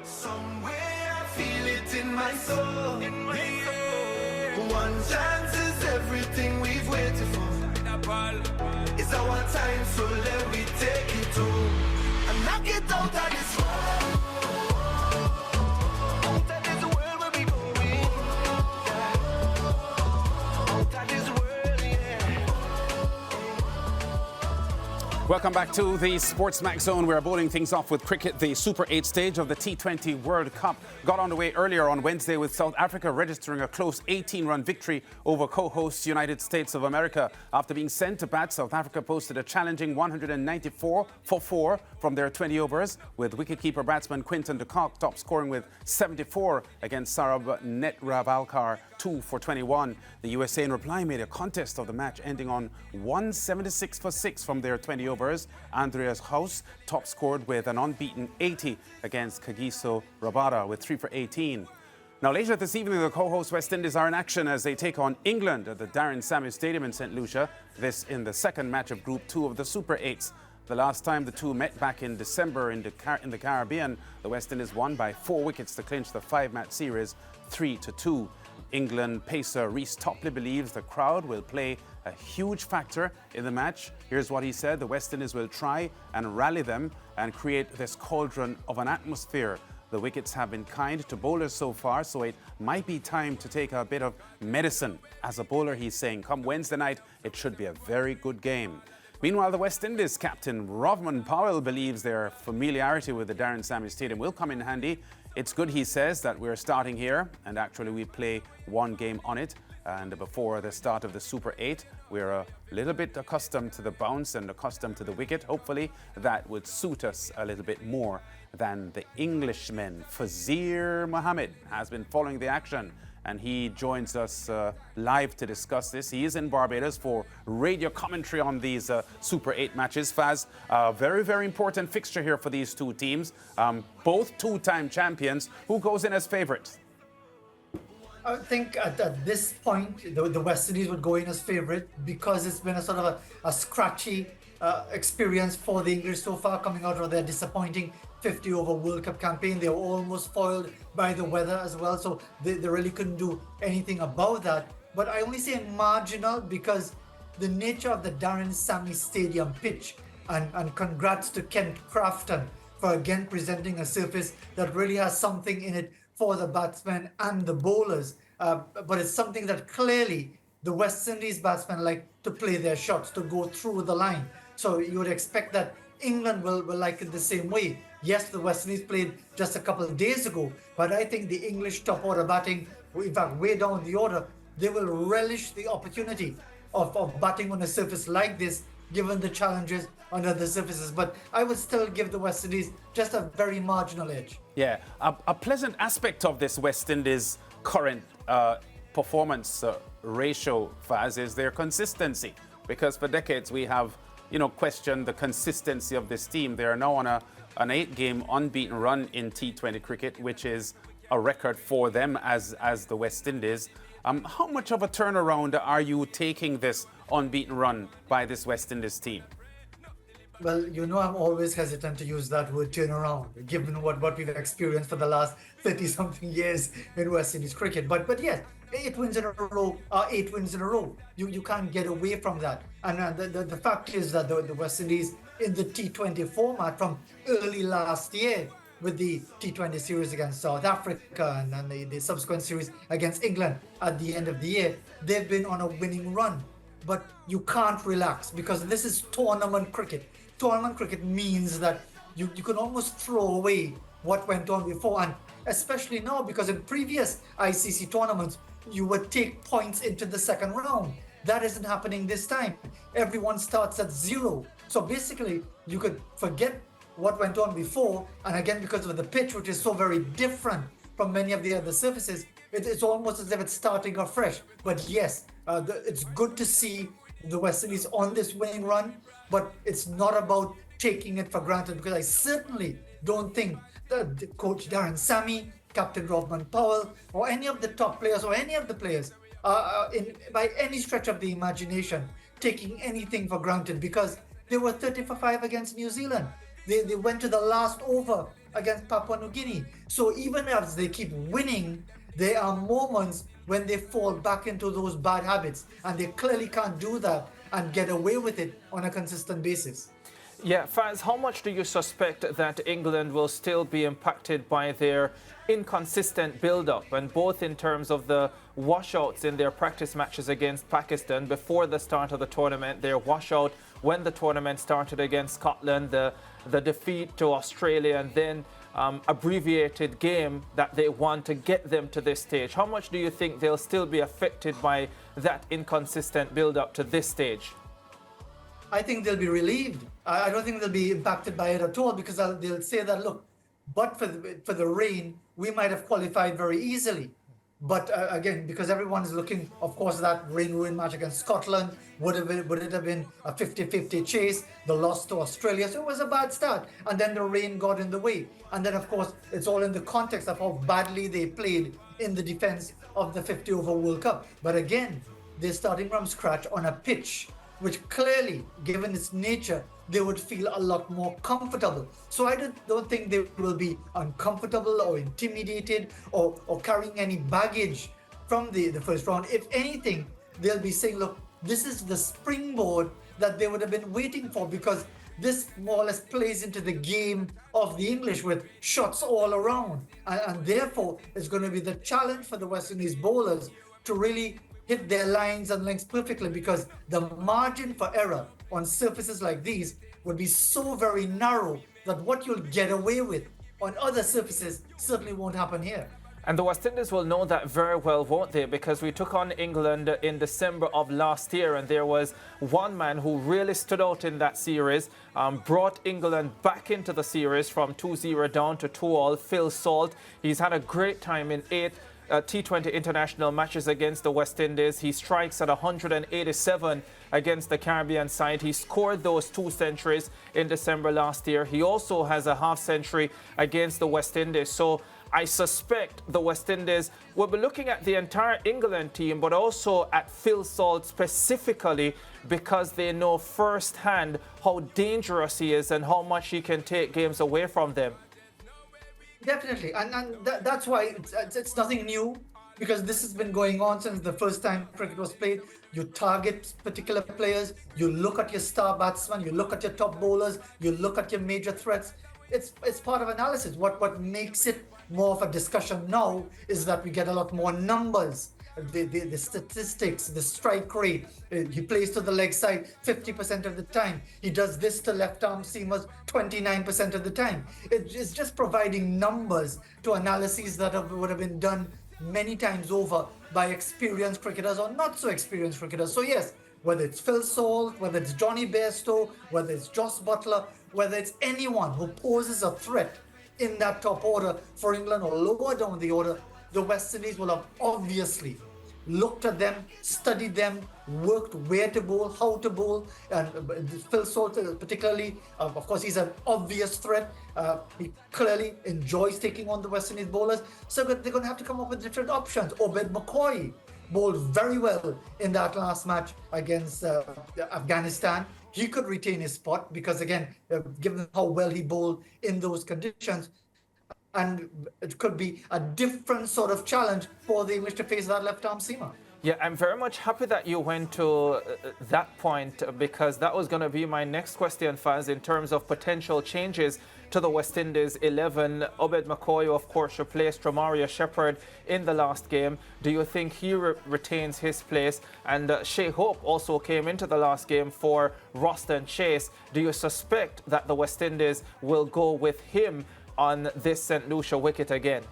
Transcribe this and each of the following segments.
Somewhere I feel it in my soul. One chance is everything we've waited for. It's our time, so let me take it home and knock it out of this world. Out of this world where we going. Out of this world, yeah. Welcome back to the SportsMax Zone. We're bowling things off with cricket. The Super 8 stage of the T20 World Cup got underway earlier on Wednesday with South Africa registering a close 18-run victory over co-hosts United States of America. After being sent to bat, South Africa posted a challenging 194 for 4 from their 20 overs, with wicketkeeper batsman Quinton de Kock top scoring with 74 against Sarab Netravalkar 2 for 21. The USA in reply made a contest of the match, ending on 176 for 6 from their 20 overs. Andreas Haus top scored with an unbeaten 80 against Kagiso Rabada with 3 for 18. Now later this evening, the co-hosts West Indies are in action as they take on England at the Darren Sammy Stadium in St. Lucia. This in the second match of Group 2 of the Super 8s. The last time the two met back in December in the Caribbean, the West Indies won by 4 wickets to clinch the 5-match series 3-2. England pacer Reece Topley believes the crowd will play a huge factor in the match. Here's what he said: the West Indies will try and rally them and create this cauldron of an atmosphere. The wickets have been kind to bowlers so far, so it might be time to take a bit of medicine. As a bowler, he's saying, come Wednesday night, it should be a very good game. Meanwhile, the West Indies captain Rovman Powell believes their familiarity with the Darren Sammy Stadium will come in handy. It's good, he says, that we're starting here, and actually we play one game on it. And before the start of the Super 8, we're a little bit accustomed to the bounce and accustomed to the wicket. Hopefully that would suit us a little bit more than the Englishman. Fazir Muhammad has been following the action, and he joins us live to discuss this. He is in Barbados for radio commentary on these Super 8 matches. Faz, very, very important fixture here for these two teams. Both two-time champions. Who goes in as favourites? I think at this point, the West Indies would go in as favourite because it's been a sort of a scratchy experience for the English so far, coming out of their disappointing 50-over World Cup campaign. They were almost foiled by the weather as well, so they really couldn't do anything about that. But I only say marginal because the nature of the Darren Sammy Stadium pitch, and congrats to Kent Crafton for again presenting a surface that really has something in it for the batsmen and the bowlers. But it's something that clearly the West Indies batsmen like to play their shots, to go through the line. So you would expect that England will like it the same way. Yes, the West Indies played just a couple of days ago, but I think the English top order batting, in fact, way down the order, they will relish the opportunity of batting on a surface like this, given the challenges on other surfaces. But I would still give the West Indies just a very marginal edge. Yeah, a pleasant aspect of this West Indies current performance ratio, Faz, is their consistency. Because for decades we have, questioned the consistency of this team. They are now on an 8-game unbeaten run in T20 cricket, which is a record for them as the West Indies. How much of a turnaround are you taking this unbeaten run by this West Indies team? Well, I'm always hesitant to use that word turnaround, given what we've experienced for the last 30-something years in West Indies cricket. But yes, 8 wins in a row are 8 wins in a row. You can't get away from that. And the fact is that the West Indies in the T20 format from early last year, with the T20 series against South Africa and then the subsequent series against England at the end of the year, they've been on a winning run. But you can't relax because this is tournament cricket. Tournament cricket means that you can almost throw away what went on before, and especially now because in previous ICC tournaments, you would take points into the second round. That isn't happening this time. Everyone starts at 0. So basically, you could forget what went on before, and again, because of the pitch, which is so very different from many of the other surfaces, it's almost as if it's starting afresh. But yes, it's good to see the West Indies on this winning run, but it's not about taking it for granted, because I certainly don't think that Coach Darren Sammy, Captain Rovman Powell, or any of the top players or any of the players by any stretch of the imagination taking anything for granted, because they were 30 for 5 against New Zealand. They went to the last over against Papua New Guinea. So even as they keep winning, there are moments when they fall back into those bad habits, and they clearly can't do that and get away with it on a consistent basis. Yeah, Faz, how much do you suspect that England will still be impacted by their inconsistent build-up, and both in terms of the washouts in their practice matches against Pakistan before the start of the tournament, their washout when the tournament started against Scotland, the defeat to Australia, and then abbreviated game that they won to get them to this stage? How much do you think they'll still be affected by that inconsistent build-up to this stage? I think they'll be relieved. I don't think they'll be impacted by it at all, because they'll say that, look, but for the rain, we might have qualified very easily. But again, because everyone's looking, of course, that rain-ruined match against Scotland, would it have been a 50-50 chase, the loss to Australia? So it was a bad start. And then the rain got in the way. And then, of course, it's all in the context of how badly they played in the defense of the 50-over World Cup. But again, they're starting from scratch on a pitch which clearly, given its nature, they would feel a lot more comfortable. So I don't think they will be uncomfortable or intimidated or carrying any baggage from the first round. If anything, they'll be saying, look, this is the springboard that they would have been waiting for, because this more or less plays into the game of the English with shots all around. And therefore, it's going to be the challenge for the West Indies bowlers to really hit their lines and lengths perfectly, because the margin for error on surfaces like these would be so very narrow that what you'll get away with on other surfaces certainly won't happen here. And the West Indies will know that very well, won't they? Because we took on England in December of last year, and there was one man who really stood out in that series, brought England back into the series from 2-0 down to 2-all, Phil Salt. He's had a great time in 8 T20 international matches against the West Indies. He strikes at 187 against the Caribbean side. He scored those 2 centuries in December last year. He also has a half century against the West Indies. So I suspect the West Indies will be looking at the entire England team, but also at Phil Salt specifically, because they know firsthand how dangerous he is and how much he can take games away from them. Definitely, and that's why it's nothing new, because this has been going on since the first time cricket was played. You target particular players, you look at your star batsmen, you look at your top bowlers, you look at your major threats. It's part of analysis. What makes it more of a discussion now is that we get a lot more numbers. The statistics, the strike rate, he plays to the leg side 50% of the time. He does this to left arm seamers 29% of the time. It's just providing numbers to analyses that would have been done many times over by experienced cricketers or not so experienced cricketers. So yes, whether it's Phil Salt, whether it's Johnny Bairstow, whether it's Joss Butler, whether it's anyone who poses a threat in that top order for England or lower down the order, the West Indies will have obviously looked at them, studied them, worked where to bowl, how to bowl. And Phil Salt particularly, of course, he's an obvious threat. He clearly enjoys taking on the West Indies bowlers. So they're going to have to come up with different options. Obed McCoy bowled very well in that last match against Afghanistan. He could retain his spot because, again, given how well he bowled in those conditions, and it could be a different sort of challenge for the English to face that left-arm seamer. Yeah, I'm very much happy that you went to that point, because that was going to be my next question, Faz, in terms of potential changes to the West Indies 11. Obed McCoy, of course, replaced Romaria Shepherd in the last game. Do you think he retains his place? And Shea Hope also came into the last game for Roston Chase. Do you suspect that the West Indies will go with him on this St. Lucia wicket again?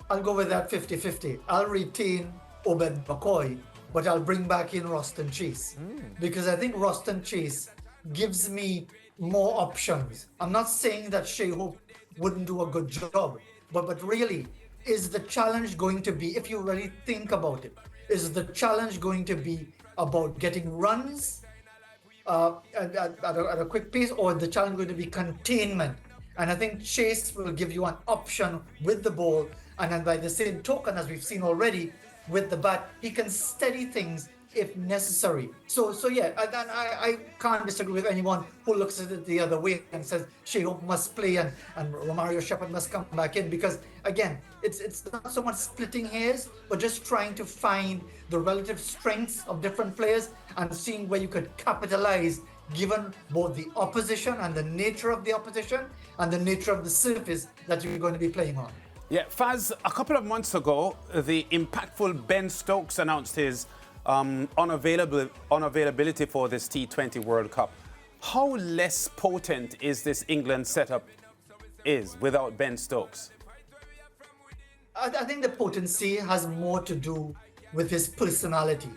I'll go with that 50-50. I'll retain Obed McCoy, but I'll bring back in Roston Chase, because I think Roston Chase gives me more options. I'm not saying that Shea Hope wouldn't do a good job, but really, is the challenge going to be, if you really think about it, is the challenge going to be about getting runs at a quick pace, or the challenge going to be containment? And I think Chase will give you an option with the ball, and then by the same token, as we've seen already with the bat, he can steady things if necessary. So yeah, and I can't disagree with anyone who looks at it the other way and says Shea Hope must play and Romario Shepherd must come back in, because again, it's not so much splitting hairs, but just trying to find the relative strengths of different players and seeing where you could capitalize given both the opposition and the nature of the opposition and the nature of the surface that you're going to be playing on. Yeah, Faz, a couple of months ago, the impactful Ben Stokes announced his unavailability for this T20 World Cup. How less potent is this England setup without Ben Stokes? I think the potency has more to do with his personality.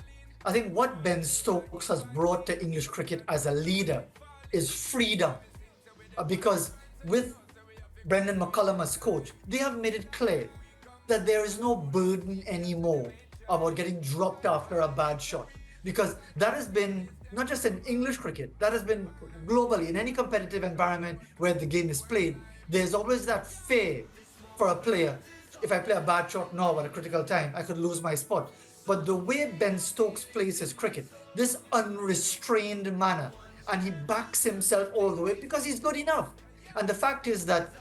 I think what Ben Stokes has brought to English cricket as a leader is freedom. Because with Brendan McCullum as coach, they have made it clear that there is no burden anymore about getting dropped after a bad shot. Because that has been, not just in English cricket, that has been globally, in any competitive environment where the game is played, there's always that fear for a player. If I play a bad shot now at a critical time, I could lose my spot. But the way Ben Stokes plays his cricket, this unrestrained manner, and he backs himself all the way because he's good enough. And the fact is that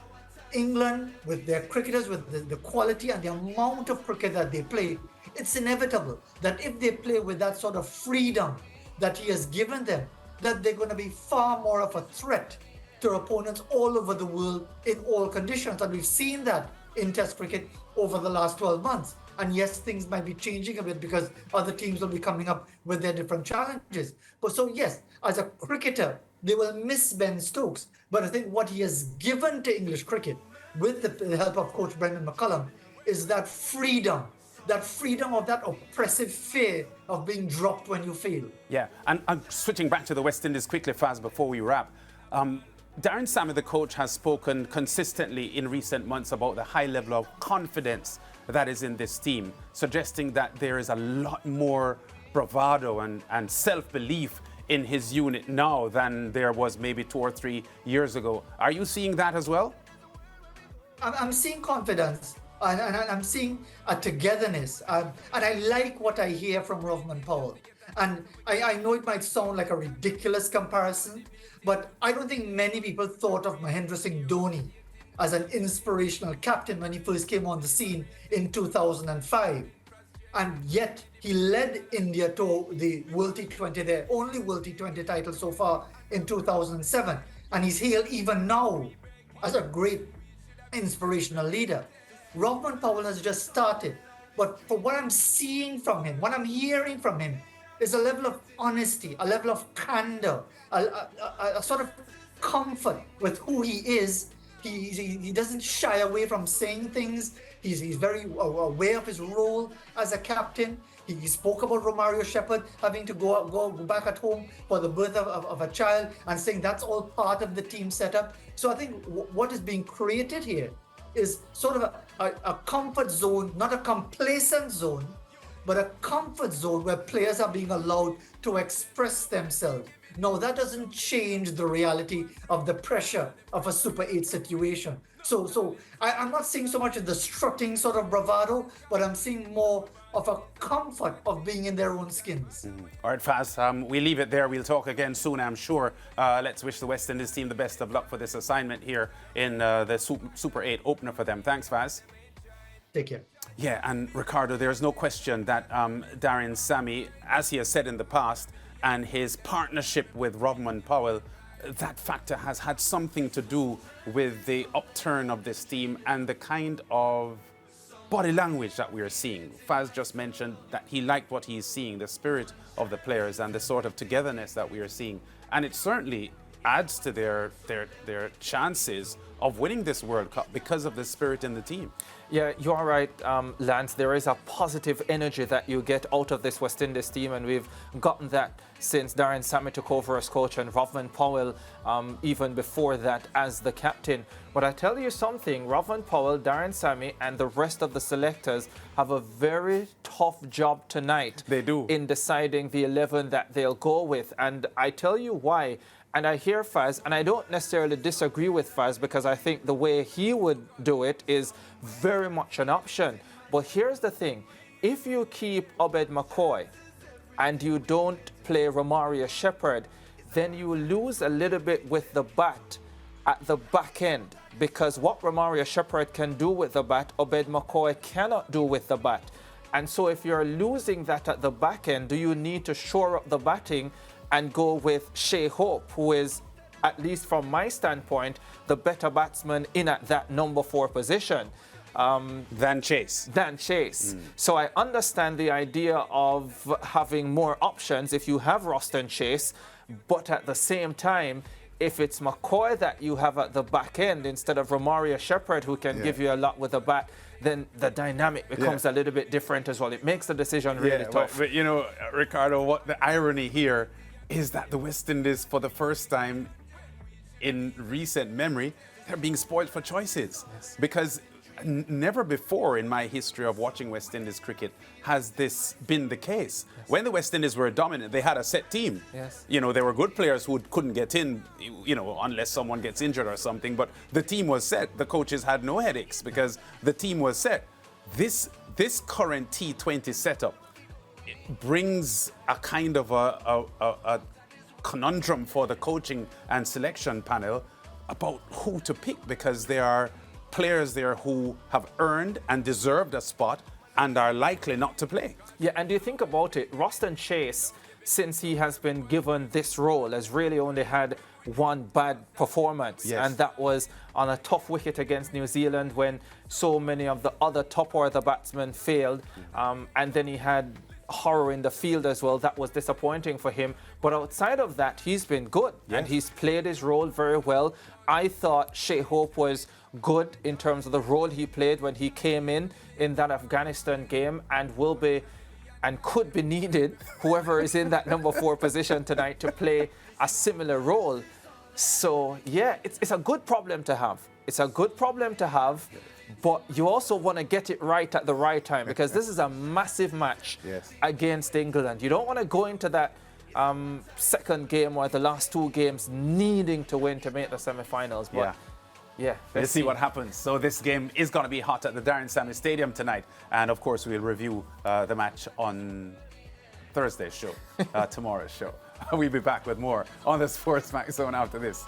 England, with their cricketers, with the quality and the amount of cricket that they play, it's inevitable that if they play with that sort of freedom that he has given them, that they're going to be far more of a threat to opponents all over the world in all conditions. And we've seen that in Test cricket over the last 12 months. And yes, things might be changing a bit because other teams will be coming up with their different challenges. But so yes, as a cricketer, they will miss Ben Stokes. But I think what he has given to English cricket with the help of Coach Brendan McCullum is that freedom of that oppressive fear of being dropped when you fail. Yeah, and switching back to the West Indies quickly, Faz, before we wrap. Darren Sammy, the coach, has spoken consistently in recent months about the high level of confidence that is in this team, suggesting that there is a lot more bravado and self-belief in his unit now than there was maybe 2 or 3 years ago. Are you seeing that as well? I'm seeing confidence and I'm seeing a togetherness. And I like what I hear from Rovman Powell. And I know it might sound like a ridiculous comparison, but I don't think many people thought of Mahendra Singh Dhoni as an inspirational captain when he first came on the scene in 2005. And yet he led India to the World T20, their only World T20 title so far in 2007. And he's hailed even now as a great inspirational leader. Rovman Powell has just started. But for what I'm seeing from him, what I'm hearing from him, is a level of honesty, a level of candor, a sort of comfort with who he is. He doesn't shy away from saying things. He's very aware of his role as a captain. He spoke about Romario Shepherd having to go back at home for the birth of a child and saying that's all part of the team setup. So I think what is being created here is sort of a comfort zone, not a complacent zone, but a comfort zone where players are being allowed to express themselves. No, that doesn't change the reality of the pressure of a Super 8 situation. So I'm not seeing so much of the strutting sort of bravado, but I'm seeing more of a comfort of being in their own skins. All right, Faz, we leave it there. We'll talk again soon, I'm sure. Let's wish the West Indies team the best of luck for this assignment here in the Super 8 opener for them. Thanks, Faz. Take care. Yeah, and Ricardo, there's no question that Darren Sammy, as he has said in the past, and his partnership with Rovman Powell, that factor has had something to do with the upturn of this team and the kind of body language that we are seeing. Faz just mentioned that he liked what he's seeing, the spirit of the players and the sort of togetherness that we are seeing. And it certainly adds to their chances of winning this World Cup because of the spirit in the team. Yeah, you are right, Lance. There is a positive energy that you get out of this West Indies team, and we've gotten that since Darren Sammy took over as coach and Rovman Powell even before that as the captain. But I tell you something, Rovman Powell, Darren Sammy and the rest of the selectors have a very tough job tonight. They do. In deciding the 11 that they'll go with. And I tell you why. And I hear Faz, and I don't necessarily disagree with Faz because I think the way he would do it is very much an option. But here's the thing. If you keep Obed McCoy, and you don't play Romario Shepherd, then you lose a little bit with the bat at the back end, because what Romario Shepherd can do with the bat, Obed McCoy cannot do with the bat. And so if you're losing that at the back end, do you need to shore up the batting and go with Shea Hope, who is, at least from my standpoint, the better batsman in at that number 4 position? Than Chase. So I understand the idea of having more options if you have Roston Chase, but at the same time, if it's McCoy that you have at the back end instead of Romario Shepherd, who can give you a lot with the bat, then the dynamic becomes a little bit different as well. It makes the decision really tough. But you know, Ricardo, what the irony here is that the West Indies, for the first time in recent memory, they're being spoiled for choices. Because never before in my history of watching West Indies cricket has this been the case. When the West Indies were dominant, they had a set team. You know, there were good players who couldn't get in, you know, unless someone gets injured or something, but the team was set. The coaches had no headaches because the team was set. This current T20 setup, it brings a kind of a conundrum for the coaching and selection panel about who to pick, because there are players there who have earned and deserved a spot and are likely not to play. Yeah, and you think about it, Roston Chase, since he has been given this role, has really only had one bad performance, and that was on a tough wicket against New Zealand when so many of the other top order batsmen failed, and then he had horror in the field as well. That was disappointing for him, but outside of that, he's been good, and he's played his role very well. I thought Shea Hope was good in terms of the role he played when he came in that Afghanistan game, and will be and could be needed, whoever is in that number 4 position tonight, to play a similar role. So yeah, it's a good problem to have. It's a good problem to have, but you also want to get it right at the right time, because this is a massive match against England. You don't want to go into that second game or the last 2 games needing to win to make the semi-finals. But let's see what happens. So this game is going to be hot at the Darren Sammy Stadium tonight, and of course we'll review the match on Thursday's show, tomorrow's show. We'll be back with more on the SportsMax Zone after this.